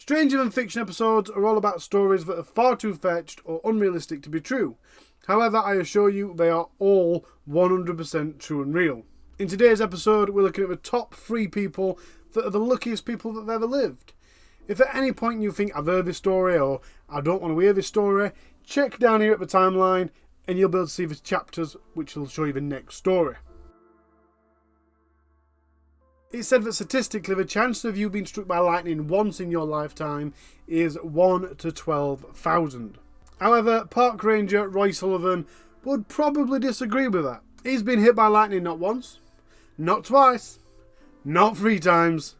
Stranger than fiction episodes are all about stories that are far too fetched or unrealistic to be true. However, I assure you they are all 100% true and real. In today's episode, we're looking at the top 3 people that are the luckiest people that have ever lived. If at any point you think I've heard this story or I don't want to hear this story, check down here at the timeline and you'll be able to see the chapters which will show you the next story. It's said that statistically the chance of you being struck by lightning once in your lifetime is 1 to 12,000. However, Park Ranger Roy Sullivan would probably disagree with that. He's been hit by lightning not once, not twice, not 3 times.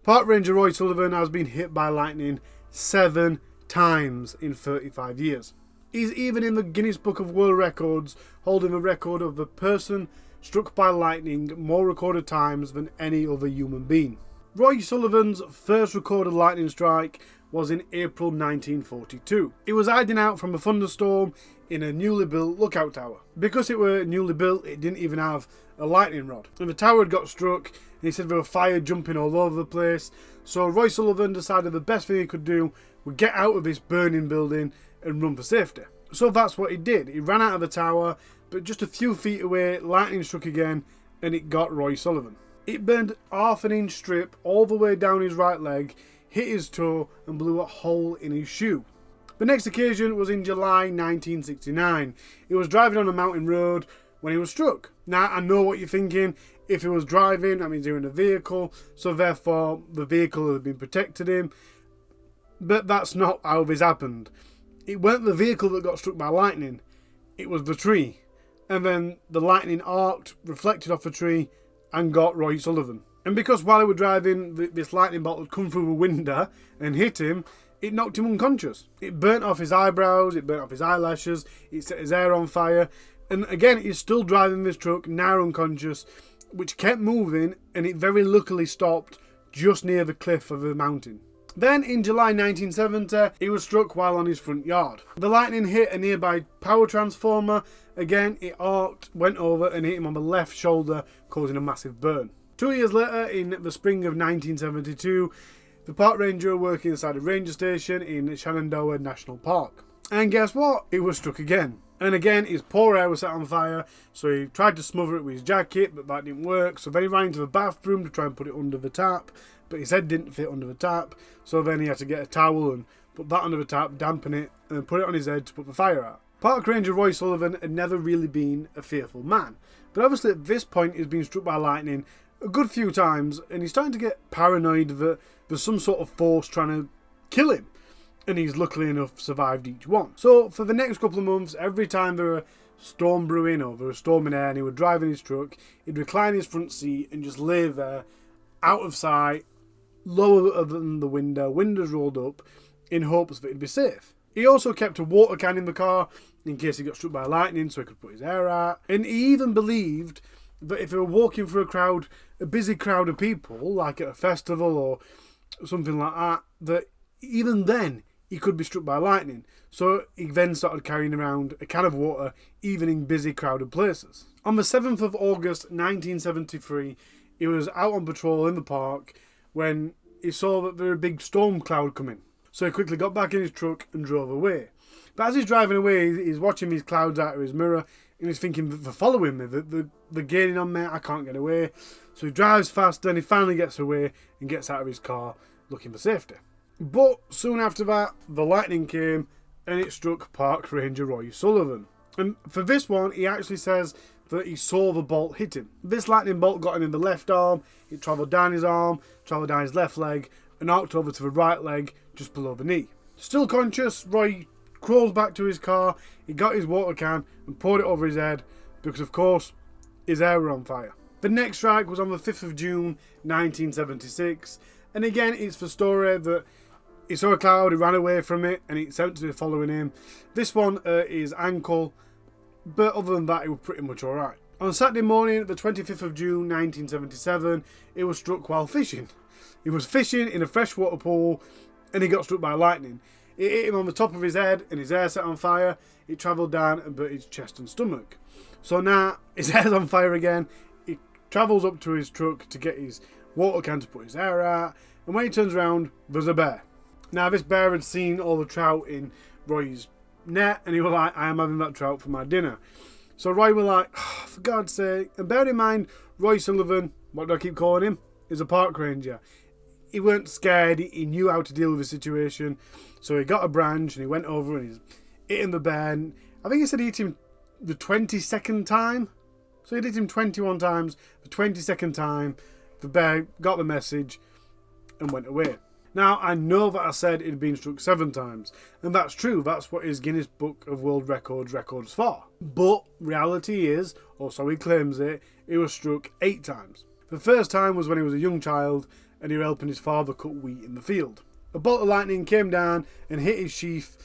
Park Ranger Roy Sullivan has been hit by lightning 7 times in 35 years. He's even in the Guinness Book of World Records, holding the record of the person struck by lightning more recorded times than any other human being. Roy Sullivan's first recorded lightning strike was in April 1942. He was hiding out from a thunderstorm in a newly built lookout tower. Because it were newly built, it didn't even have a lightning rod. And the tower had got struck, and he said there was fire jumping all over the place. So Roy Sullivan decided the best thing he could do was get out of this burning building and run for safety. So that's what he did. He ran out of the tower, but just a few feet away, lightning struck again, and it got Roy Sullivan. It burned half an inch strip all the way down his right leg, hit his toe, and blew a hole in his shoe. The next occasion was in July 1969. He was driving on a mountain road when he was struck. Now, I know what you're thinking. If he was driving, that means he was in a vehicle, so therefore the vehicle had been protecting him. But that's not how this happened. It weren't the vehicle that got struck by lightning, it was the tree. And then the lightning arced, reflected off the tree, and got Roy Sullivan. And because while he was driving, this lightning bolt had come through the window and hit him, it knocked him unconscious. It burnt off his eyebrows, it burnt off his eyelashes, it set his hair on fire. And again, he's still driving this truck, now unconscious, which kept moving, and it very luckily stopped just near the cliff of the mountain. Then, in July 1970, he was struck while on his front yard. The lightning hit a nearby power transformer. Again, it arced, went over, and hit him on the left shoulder, causing a massive burn. 2 years later, in the spring of 1972, the park ranger working inside a ranger station in Shenandoah National Park. And guess what? He was struck again. And again, his poor hair was set on fire, so he tried to smother it with his jacket, but that didn't work. So then he ran into the bathroom to try and put it under the tap, but his head didn't fit under the tap, so then he had to get a towel and put that under the tap, dampen it, and then put it on his head to put the fire out. Park Ranger Roy Sullivan had never really been a fearful man, but obviously at this point he's been struck by lightning a good few times, and he's starting to get paranoid that there's some sort of force trying to kill him, and he's luckily enough survived each one. So for the next couple of months, every time there were a storm brewing or there was a storm in air and he was driving his truck, he'd recline his front seat and just lay there, out of sight, lower than the window, windows rolled up, in hopes that he'd be safe. He also kept a water can in the car in case he got struck by lightning so he could put his hair out. And he even believed that if he were walking through a busy crowd of people, like at a festival or something like that, that even then he could be struck by lightning. So he then started carrying around a can of water, even in busy crowded places. On the 7th of August 1973, he was out on patrol in the park when he saw that there was a big storm cloud coming. So he quickly got back in his truck and drove away. But as he's driving away, he's watching these clouds out of his mirror, and he's thinking, they're following me, they're gaining on me, I can't get away. So he drives faster and he finally gets away and gets out of his car looking for safety. But soon after that, the lightning came and it struck Park Ranger Roy Sullivan. And for this one, he actually says that he saw the bolt hit him. This lightning bolt got him in the left arm, it travelled down his arm, travelled down his left leg, and arced over to the right leg just below the knee. Still conscious, Roy crawls back to his car, he got his water can and poured it over his head because of course his hair was on fire. The next strike was on the 5th of June 1976, and again it's the story that he saw a cloud, he ran away from it and it seemed to be following him. This one his ankle, but other than that it was pretty much alright. On Saturday morning, the 25th of June 1977, he was struck while fishing. He was fishing in a freshwater pool and he got struck by lightning. It hit him on the top of his head and his hair set on fire. It travelled down and burnt his chest and stomach. So now his hair's on fire again. He travels up to his truck to get his water can to put his hair out. And when he turns around, there's a bear. Now, this bear had seen all the trout in Roy's net, and he was like, I am having that trout for my dinner. So Roy was like, oh, for God's sake. And bear in mind, Roy Sullivan, what do I keep calling him, is a park ranger. He weren't scared, he knew how to deal with the situation. So he got a branch and he went over and he's hitting the bear. And I think he said he hit him the 22nd time. So he hit him 21 times. The 22nd time, the bear got the message and went away. Now, I know that I said it had been struck 7 times, and that's true, that's what his Guinness Book of World Records for. But reality is, or so he claims it, he was struck 8 times. The first time was when he was a young child, and he was helping his father cut wheat in the field. A bolt of lightning came down and hit his sheath.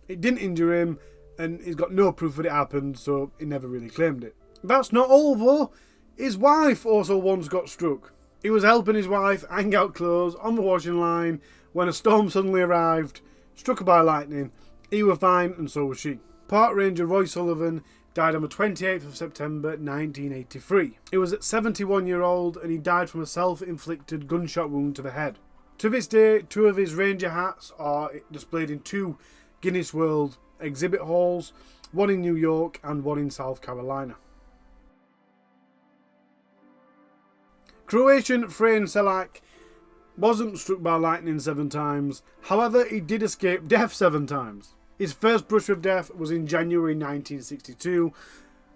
It didn't injure him, and he's got no proof that it happened, so he never really claimed it. That's not all though. His wife also once got struck. He was helping his wife hang out clothes on the washing line when a storm suddenly arrived, struck her by lightning. He was fine and so was she. Park Ranger Roy Sullivan died on the 28th of September 1983. He was 71-year-old and he died from a self-inflicted gunshot wound to the head. To this day, 2 of his ranger hats are displayed in 2 Guinness World exhibit halls, one in New York and one in South Carolina. Croatian Frane Selak wasn't struck by lightning 7 times, however he did escape death 7 times. His first brush with death was in January 1962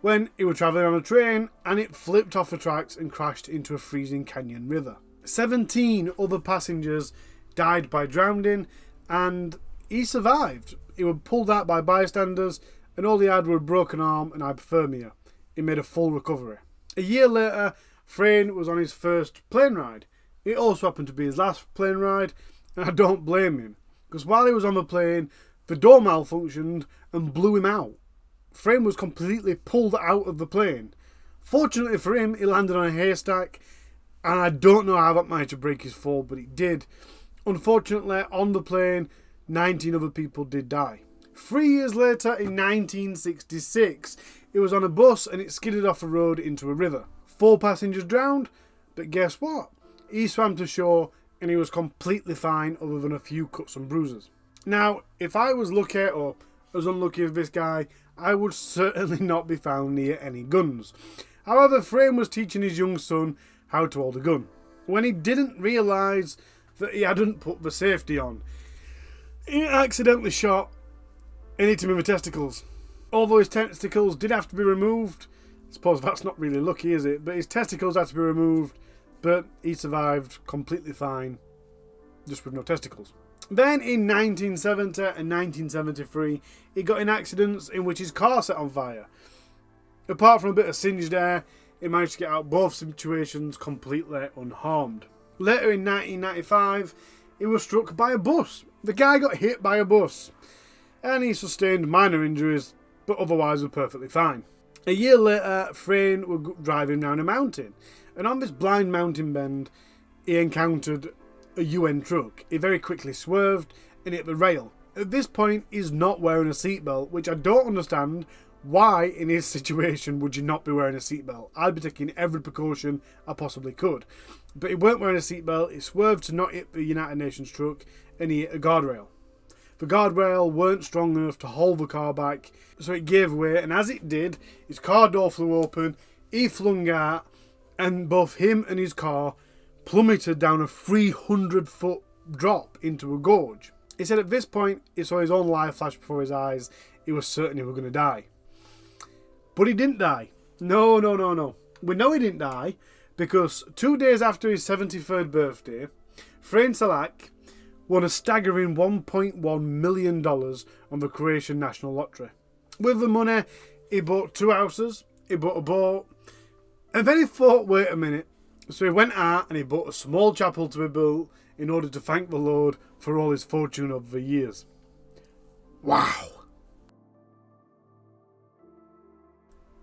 when he was travelling on a train and it flipped off the tracks and crashed into a freezing canyon river. 17 other passengers died by drowning and he survived. He was pulled out by bystanders and all he had were a broken arm and hypothermia. He made a full recovery. A year later, Frane was on his first plane ride. It also happened to be his last plane ride, and I don't blame him, because while he was on the plane, the door malfunctioned and blew him out. Frane was completely pulled out of the plane. Fortunately for him, he landed on a haystack, and I don't know how that managed to break his fall, but it did. Unfortunately, on the plane, 19 other people did die. 3 years later, in 1966, it was on a bus and it skidded off the road into a river. 4 passengers drowned, but guess what? He swam to shore and he was completely fine other than a few cuts and bruises. Now, if I was lucky or as unlucky as this guy, I would certainly not be found near any guns. However, Frane was teaching his young son how to hold a gun. When he didn't realise that he hadn't put the safety on, he accidentally shot and hit him in the testicles. Although his testicles did have to be removed, I suppose that's not really lucky, is it? But his testicles had to be removed, but he survived completely fine, just with no testicles. Then in 1970 and 1973, he got in accidents in which his car set on fire. Apart from a bit of singed air, he managed to get out both situations completely unharmed. Later in 1995, he was struck by a bus. The guy got hit by a bus, and he sustained minor injuries, but otherwise was perfectly fine. A year later, Frane was driving down a mountain, and on this blind mountain bend, he encountered a UN truck. He very quickly swerved and hit the rail. At this point, he's not wearing a seatbelt, which I don't understand. Why, in his situation, would you not be wearing a seatbelt? I'd be taking every precaution I possibly could. But he weren't wearing a seatbelt, he swerved to not hit the United Nations truck, and he hit a guardrail. The guardrail weren't strong enough to hold the car back, so it gave way, and as it did, his car door flew open, he flung out, and both him and his car plummeted down a 300-foot drop into a gorge. He said at this point, he saw his own life flash before his eyes. He was certain he was going to die. But he didn't die. No. We know he didn't die because 2 days after his 73rd birthday, Frane Selak won a staggering $1.1 million on the Croatian National Lottery. With the money, he bought 2 houses, he bought a boat, and then he thought, wait a minute. So he went out and he bought a small chapel to be built in order to thank the Lord for all his fortune over the years. Wow.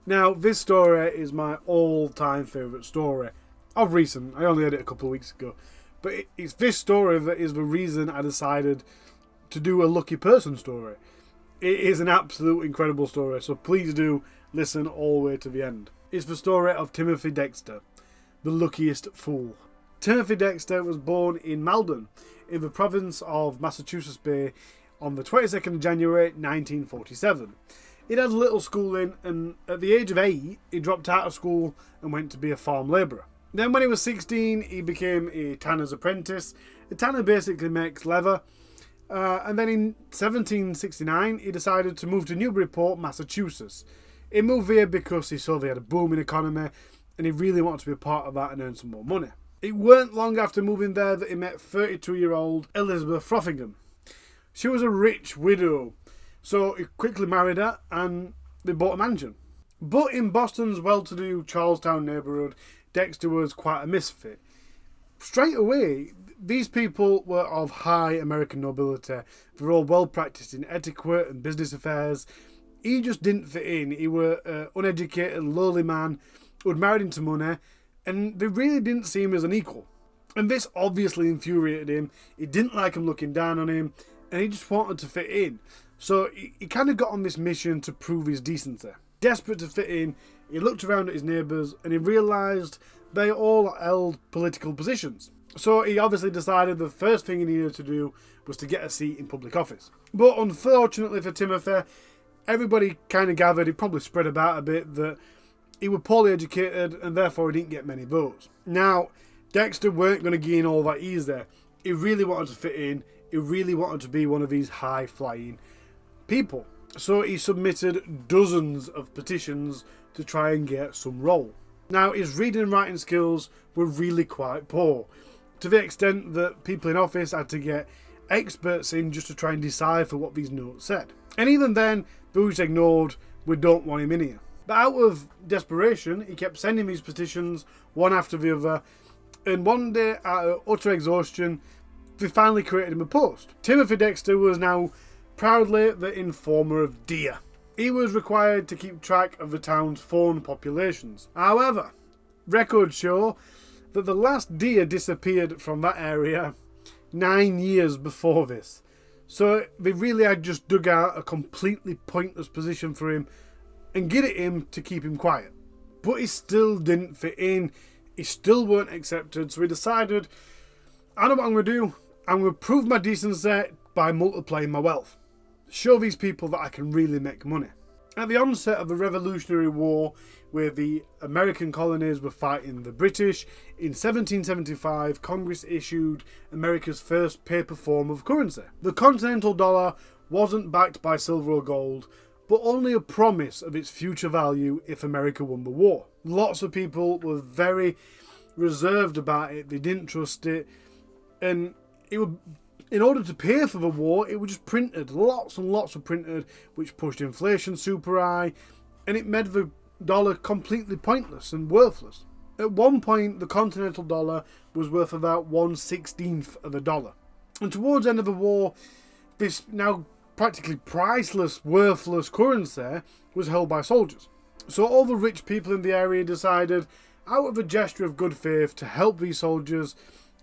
Now, this story is my all-time favourite story of recent. I only heard it a couple of weeks ago. But it's this story that is the reason I decided to do a lucky person story. It is an absolute incredible story, so please do listen all the way to the end. It's the story of Timothy Dexter, the luckiest fool. Timothy Dexter was born in Malden in the province of Massachusetts Bay on the 22nd of January 1947. He'd had little schooling, and at the age of 8 he dropped out of school and went to be a farm labourer. Then when he was 16 he became a tanner's apprentice. A tanner basically makes leather. And then in 1769 he decided to move to Newburyport, Massachusetts. He moved here because he saw they had a booming economy and he really wanted to be a part of that and earn some more money. It weren't long after moving there that he met 32-year-old Elizabeth Frothingham. She was a rich widow, so he quickly married her and they bought a mansion. But in Boston's well-to-do Charlestown neighbourhood, Dexter was quite a misfit. Straight away, these people were of high American nobility. They were all well practised in etiquette and business affairs. He just didn't fit in. He was an uneducated, lowly man who had married into money, and they really didn't see him as an equal. And this obviously infuriated him. He didn't like him looking down on him, and he just wanted to fit in. So he kind of got on this mission to prove his decency. Desperate to fit in, he looked around at his neighbours and he realised they all held political positions. So he obviously decided the first thing he needed to do was to get a seat in public office. But unfortunately for Timothy, everybody kind of gathered, it probably spread about a bit, that he was poorly educated and therefore he didn't get many votes. Now, Dexter weren't going to gain all that easy. He really wanted to fit in. He really wanted to be one of these high-flying people. So he submitted dozens of petitions to try and get some role. Now, his reading and writing skills were really quite poor, to the extent that people in office had to get experts in just to try and decipher what these notes said. And even then, they were just ignored. We don't want him in here. But out of desperation, he kept sending these petitions one after the other, and one day, out of utter exhaustion, they finally created him a post. Timothy Dexter was now proudly the informer of deer. He was required to keep track of the town's fawn populations. However, records show that the last deer disappeared from that area 9 years before this. So they really had just dug out a completely pointless position for him and given him to keep him quiet. But he still didn't fit in. He still weren't accepted. So he decided, I know what I'm going to do. I'm going to prove my decency by multiplying my wealth. Show these people that I can really make money. At the onset of the Revolutionary War, where the American colonies were fighting the British, in 1775 Congress issued America's first paper form of currency. The continental dollar wasn't backed by silver or gold, but only a promise of its future value if America won the war. Lots of people were very reserved about it, they didn't trust it, and it would, in order to pay for the war, it was just printed, lots and lots of printed, which pushed inflation super high, and it made the dollar completely pointless and worthless. At one point, the continental dollar was worth about 1/16 of a dollar. And towards the end of the war, this now practically priceless, worthless currency was held by soldiers. So all the rich people in the area decided, out of a gesture of good faith, to help these soldiers,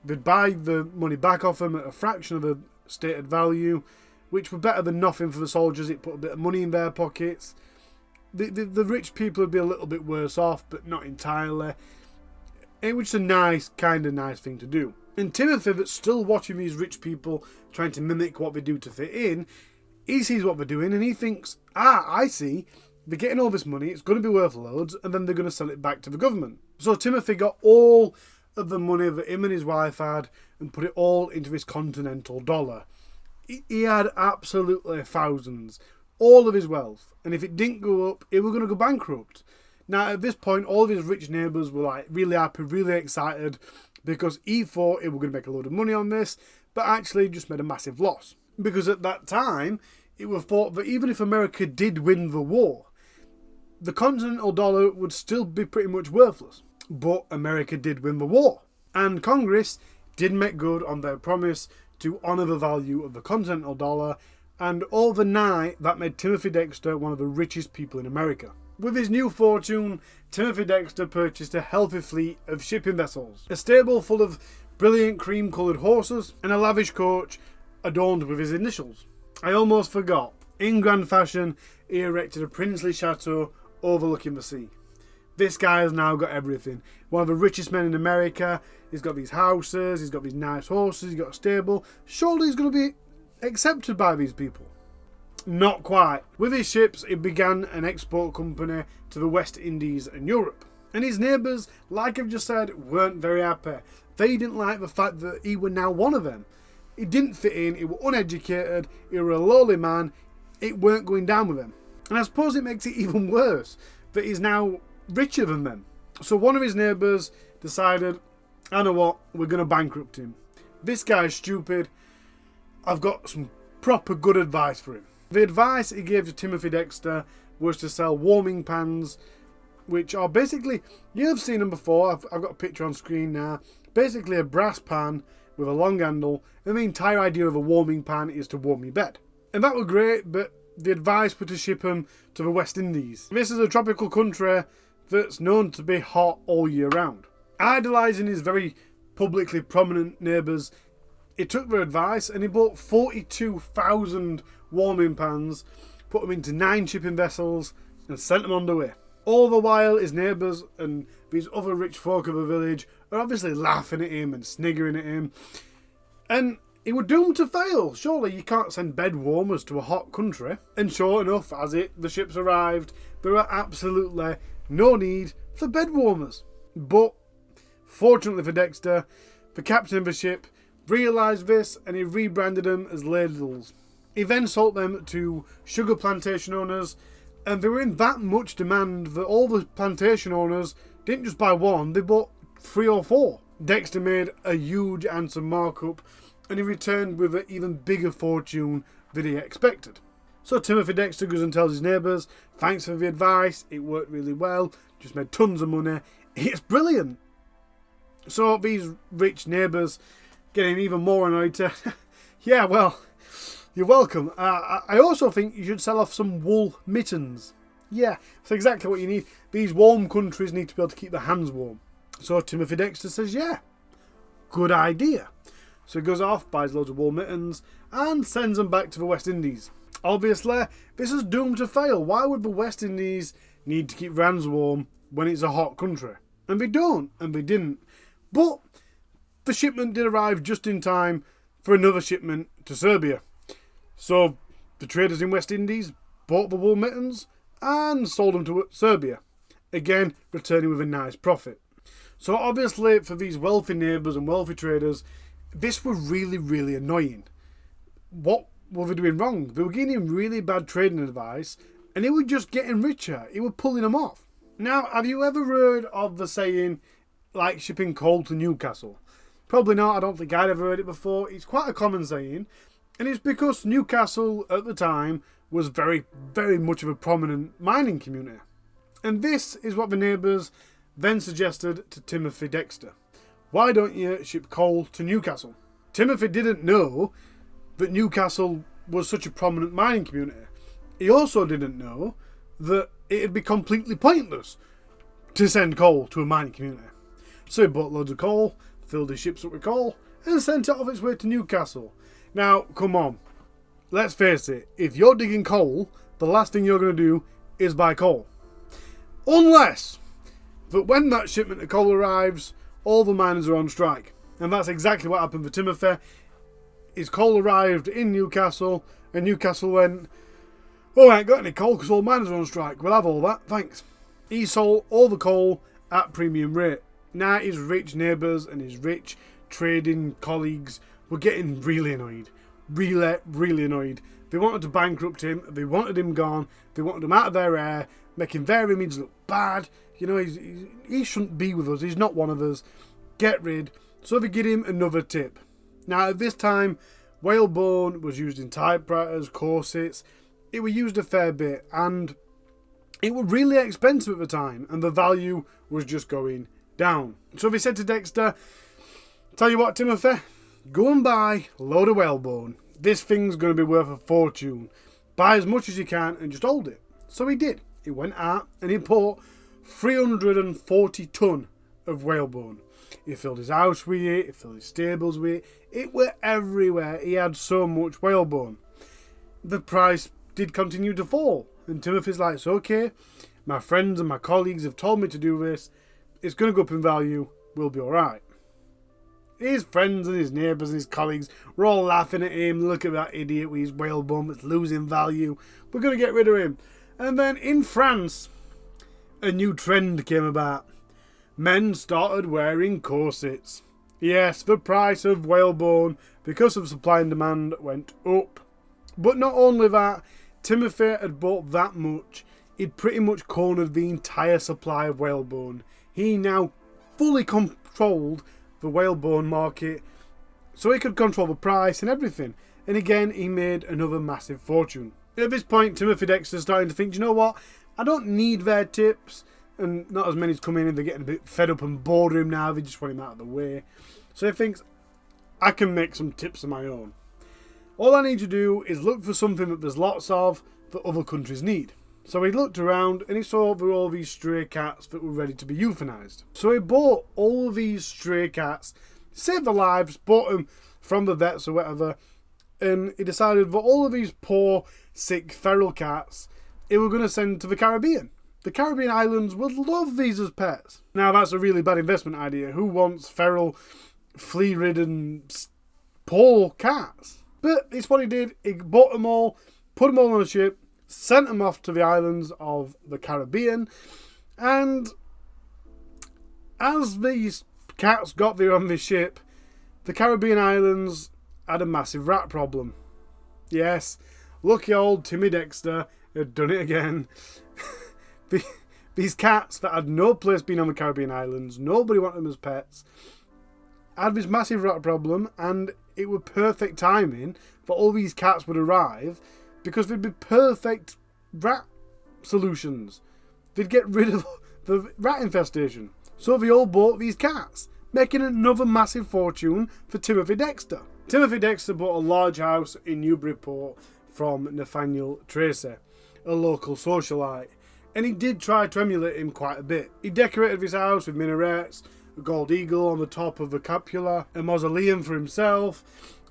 they'd buy the money back off them at a fraction of the stated value, which were better than nothing for the soldiers. It put a bit of money in their pockets. The rich people would be a little bit worse off, but not entirely. It was just a nice thing to do. And Timothy, that's still watching these rich people trying to mimic what they do to fit in, he sees what they're doing and he thinks, I see, they're getting all this money, it's going to be worth loads, and then they're going to sell it back to the government. So Timothy got all of the money that him and his wife had and put it all into this continental dollar. He had absolutely thousands, all of his wealth, and if it didn't go up, he was going to go bankrupt. Now at this point, all of his rich neighbours were like really happy, really excited, because he thought he was going to make a load of money on this, but actually just made a massive loss. Because at that time, it was thought that even if America did win the war, the continental dollar would still be pretty much worthless. But America did win the war, and Congress did make good on their promise to honour the value of the continental dollar, and overnight that made Timothy Dexter one of the richest people in America. With his new fortune, Timothy Dexter purchased a healthy fleet of shipping vessels, a stable full of brilliant cream-coloured horses, and a lavish coach adorned with his initials. I almost forgot. In grand fashion, he erected a princely chateau overlooking the sea. This guy has now got everything. One of the richest men in America. He's got these houses, he's got these nice horses, he's got a stable. Surely he's going to be accepted by these people. Not quite. With his ships, he began an export company to the West Indies and Europe. And his neighbours, like I've just said, weren't very happy. They didn't like the fact that he were now one of them. He didn't fit in, he were uneducated, he were a lowly man, it weren't going down with him. And I suppose it makes it even worse that he's now richer than them. So one of his neighbours decided, I know what, we're going to bankrupt him. This guy's stupid, I've got some proper good advice for him. The advice he gave to Timothy Dexter was to sell warming pans, which are basically, you've seen them before, I've got a picture on screen now, basically a brass pan with a long handle, and the entire idea of a warming pan is to warm your bed. And that was great, but the advice was to ship them to the West Indies. This is a tropical country that's known to be hot all year round. Idolising his very publicly prominent neighbours, he took their advice and he bought 42,000 warming pans, put them into 9 shipping vessels and sent them on the way. All the while his neighbours and these other rich folk of the village are obviously laughing at him and sniggering at him. And he was doomed to fail. Surely you can't send bed warmers to a hot country. And sure enough, the ships arrived, there were absolutely no need for bed warmers. But fortunately for Dexter, the captain of the ship realised this and he rebranded them as ladles. He then sold them to sugar plantation owners, and they were in that much demand that all the plantation owners didn't just buy one, they bought 3 or 4. Dexter made a huge handsome markup, and he returned with an even bigger fortune than he expected. So Timothy Dexter goes and tells his neighbours, thanks for the advice, it worked really well, just made tons of money, it's brilliant. So these rich neighbours getting even more annoyed to, yeah, well, you're welcome. I also think you should sell off some wool mittens. Yeah, that's exactly what you need. These warm countries need to be able to keep their hands warm. So Timothy Dexter says, yeah, good idea. So he goes off, buys loads of wool mittens, and sends them back to the West Indies. Obviously, this is doomed to fail. Why would the West Indies need to keep their hands warm when it's a hot country? And they don't, and they didn't. But the shipment did arrive just in time for another shipment to Serbia. So the traders in West Indies bought the wool mittens and sold them to Serbia, again returning with a nice profit. So obviously for these wealthy neighbours and wealthy traders, this was really, really annoying. What were they doing wrong? They were giving him really bad trading advice and he was just getting richer. He was pulling them off. Now, have you ever heard of the saying, like shipping coal to Newcastle? Probably not. I don't think I'd ever heard it before. It's quite a common saying. And it's because Newcastle at the time was very, very much of a prominent mining community. And this is what the neighbours then suggested to Timothy Dexter. Why don't you ship coal to Newcastle? Timothy didn't know that Newcastle was such a prominent mining community. He also didn't know that it'd be completely pointless to send coal to a mining community. So he bought loads of coal, filled his ships up with coal, and sent it off its way to Newcastle. Now, come on, let's face it, if you're digging coal, the last thing you're going to do is buy coal. Unless that when that shipment of coal arrives, all the miners are on strike. And that's exactly what happened for Timothy. His coal arrived in Newcastle, and Newcastle went, oh, I ain't got any coal because all miners are on strike. We'll have all that, thanks. He sold all the coal at premium rate. Now his rich neighbours and his rich trading colleagues were getting really annoyed. Really, really annoyed. They wanted to bankrupt him. They wanted him gone. They wanted him out of their hair, making their image look bad. You know, he shouldn't be with us. He's not one of us. Get rid. So they give him another tip. Now, at this time, whalebone was used in typewriters, corsets. It was used a fair bit, and it was really expensive at the time, and the value was just going down. So they said to Dexter, tell you what, Timothy, go and buy a load of whalebone. This thing's going to be worth a fortune. Buy as much as you can and just hold it. So he did. He went out and he bought 340 tonne of whalebone. He filled his house with it, he filled his stables with it. It were everywhere. He had so much whalebone. The price did continue to fall. And Timothy's like, it's okay, My friends and my colleagues have told me to do this. It's going to go up in value. We'll be alright. His friends and his neighbours and his colleagues were all laughing at him. Look at that idiot with his whalebone that's losing value. We're going to get rid of him. And then in France, a new trend came about. Men started wearing corsets. Yes, the price of whalebone, because of supply and demand, went up. But not only that, Timothy had bought that much, he'd pretty much cornered the entire supply of whalebone. He now fully controlled the whalebone market, so he could control the price and everything. And again, he made another massive fortune. At this point, Timothy Dexter's starting to think, do you know what? I don't need their tips. And not as many's come in, and they're getting a bit fed up and bored of him now. They just want him out of the way. So he thinks, I can make some tips of my own. All I need to do is look for something that there's lots of that other countries need. So he looked around and he saw there were all these stray cats that were ready to be euthanized. So he bought all of these stray cats, saved their lives, bought them from the vets or whatever, and he decided that all of these poor, sick, feral cats he were going to send to the Caribbean. The Caribbean islands would love these as pets. Now that's a really bad investment idea. Who wants feral, flea-ridden, poor cats? But it's what he did. He bought them all, put them all on a ship, sent them off to the islands of the Caribbean, and as these cats got there on this ship, the Caribbean islands had a massive rat problem. Yes, lucky old Timmy Dexter had done it again. These cats that had no place being on the Caribbean islands, nobody wanted them as pets, had this massive rat problem, and it was perfect timing for all these cats would arrive because they'd be perfect rat solutions. They'd get rid of the rat infestation. So they all bought these cats, making another massive fortune for Timothy Dexter. Timothy Dexter bought a large house in Newburyport from Nathaniel Tracy, a local socialite. And he did try to emulate him quite a bit. He decorated his house with minarets, a gold eagle on the top of the cupola, a mausoleum for himself,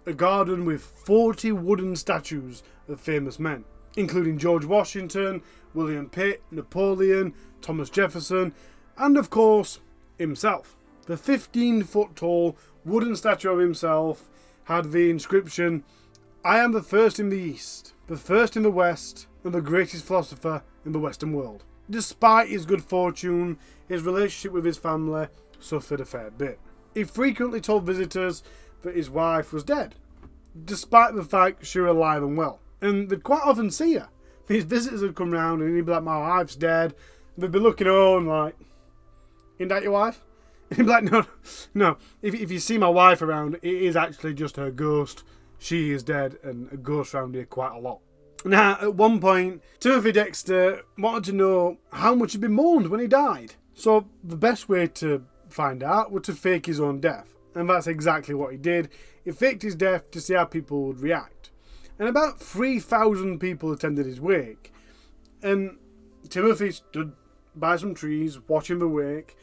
a garden with 40 wooden statues of famous men, including George Washington, William Pitt, Napoleon, Thomas Jefferson, and of course, himself. The 15-foot tall wooden statue of himself had the inscription, "I am the first in the East, the first in the West, and the greatest philosopher in the Western world." Despite his good fortune, his relationship with his family suffered a fair bit. He frequently told visitors that his wife was dead, despite the fact she was alive and well. And they'd quite often see her. These visitors would come round and he'd be like, "My wife's dead." And they'd be looking on like, "Isn't that your wife?" And he'd be like, no. If you see my wife around, it is actually just her ghost. She is dead, and a ghost around here quite a lot. Now, at one point, Timothy Dexter wanted to know how much had been mourned when he died. So the best way to find out was to fake his own death. And that's exactly what he did. He faked his death to see how people would react. And about 3,000 people attended his wake. And Timothy stood by some trees watching the wake.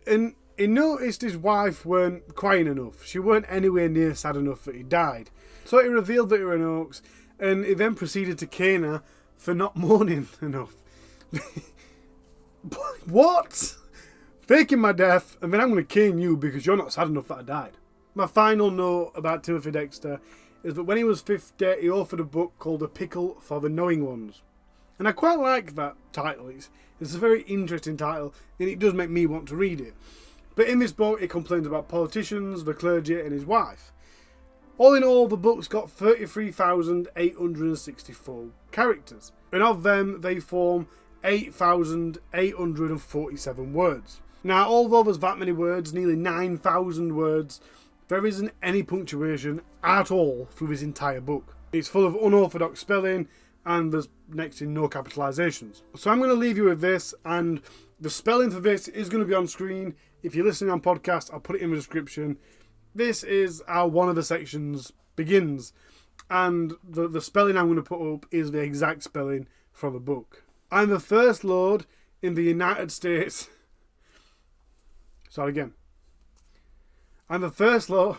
And he noticed his wife weren't crying enough. She weren't anywhere near sad enough that he died. So he revealed that he was an hoax. And he then proceeded to cane her for not mourning enough. What? Faking my death, and then I'm going to cane you because you're not sad enough that I died. My final note about Timothy Dexter is that when he was 50, he authored a book called A Pickle for the Knowing Ones. And I quite like that title. It's a very interesting title, and it does make me want to read it. But in this book, he complains about politicians, the clergy, and his wife. All in all, the book's got 33,864 characters, and of them, they form 8,847 words. Now, although there's that many words, nearly 9,000 words, there isn't any punctuation at all through this entire book. It's full of unorthodox spelling, and there's next to no capitalizations. So I'm going to leave you with this, and the spelling for this is going to be on screen. If you're listening on podcast, I'll put it in the description. This is how one of the sections begins, and the spelling I'm going to put up is the exact spelling from the book. I'm the First Lord in the United States. Start again. I'm the First Lord.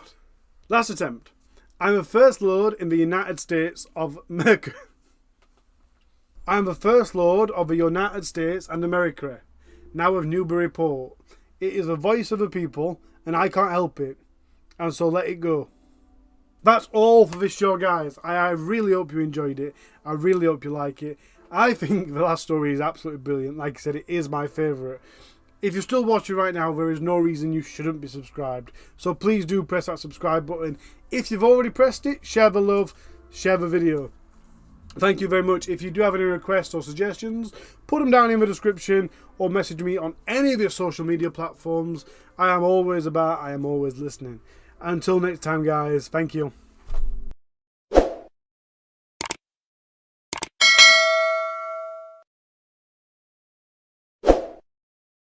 Last attempt. I'm the First Lord in the United States of Mercary. I am the First Lord of the United States and the mercary, Now of Newburyport. It is the voice of the people, and I can't help it, and so let it go. That's all for this show, guys. I really hope you enjoyed it. I really hope you like it. I think the last story is absolutely brilliant. Like I said, it is my favourite. If you're still watching right now, there is no reason you shouldn't be subscribed. So please do press that subscribe button. If you've already pressed it, share the love, share the video. Thank you very much. If you do have any requests or suggestions, put them down in the description or message me on any of your social media platforms. I am always listening. Until next time, guys, thank you.